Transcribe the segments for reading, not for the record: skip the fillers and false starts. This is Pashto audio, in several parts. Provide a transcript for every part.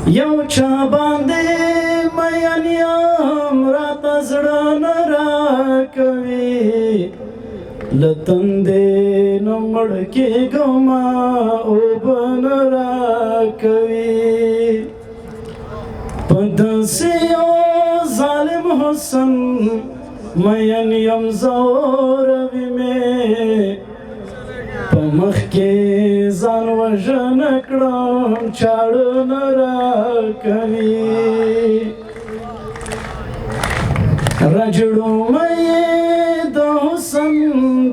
یو چا باندې مین یم راته زړه نه راکوي له تندې نه مړ کېږمه اوبه نه راکوي په داسې یو ظالم حسن مین یم ځوروي مې په مخ کې ځان وژنه کړم چاړه نه راکوي راجړومه یې د حسن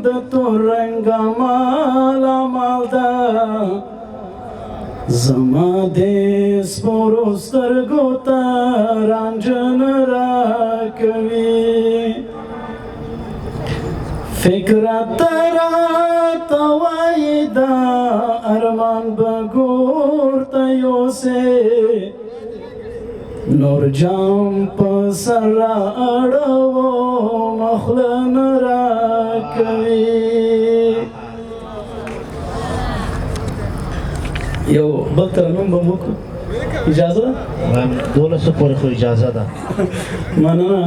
د تور رنګه مالامال ده زما د سپورو سترګو ته رانجه نه راکوي فکر راته وایي دا ارمان به ګور ته یوسې نور جام په سر رااړوم خوله نه راکوي یو بل ترنم به وکړو اجازه ده 12 پورې خو اجازه ده مننه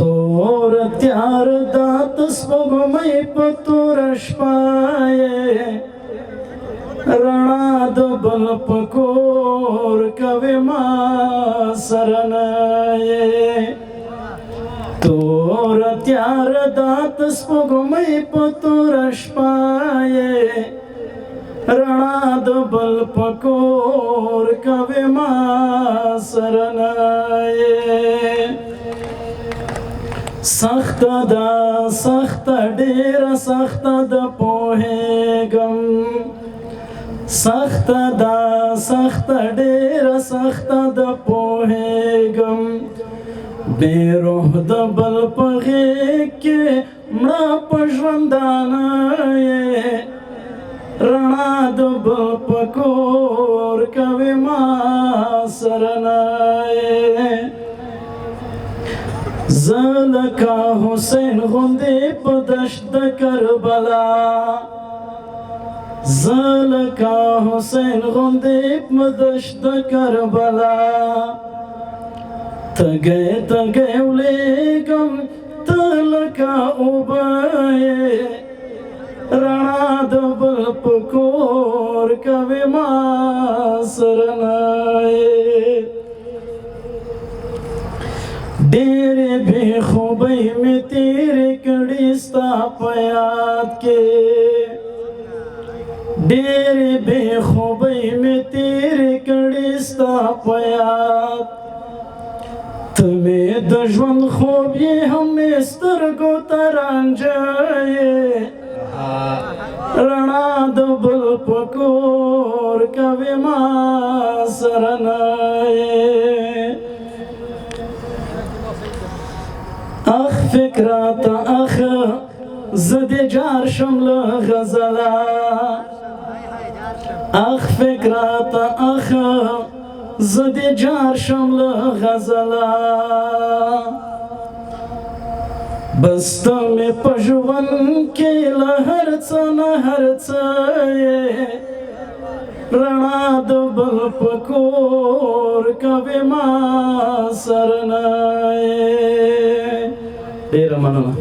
تور تیار دات سپوږمۍ په توره شپه یې رڼا د بل په کور کوې ما سره نه یې تور تیار دات سپوږمۍ په توره شپه یې رڼا د بل په کور کوې ما سره نه یې سخته ده سخته ډېره سخته ده پوهېږم سخته ده سخته ډېره سخته ده پوهېږم بې روح د بل په غېږ کې مړه په ژوندانه یې رڼا د بل په کور کوې ما سره نه یې زه لکه حسین غوندې په دشت د کربلا زه لکه حسین غوندې په دشت د کربلا تږی تږی ولیږم ته لکه اوبه یې رڼا د بل په کور کوې ما سره نه یې ډېرې بې خوبۍ مې تېرې کړي ستا په یاد کې ډېرې بې خوبۍ مې تېرې کړي ستا په یاد ته مې د ژوند خوب یې هم مې سترګو ته رانجه یې رڼا د بل په کور کوې ما سره نه یې اخ فکراته اخ زه دې جار شم له غزله اخ فکراته اخ زه دې جار شم له غزله بس ته مې په ژوند کې له هر څه نه هر څه یې رڼا د بل په کور کوې ما سره نه یې ډېره مننه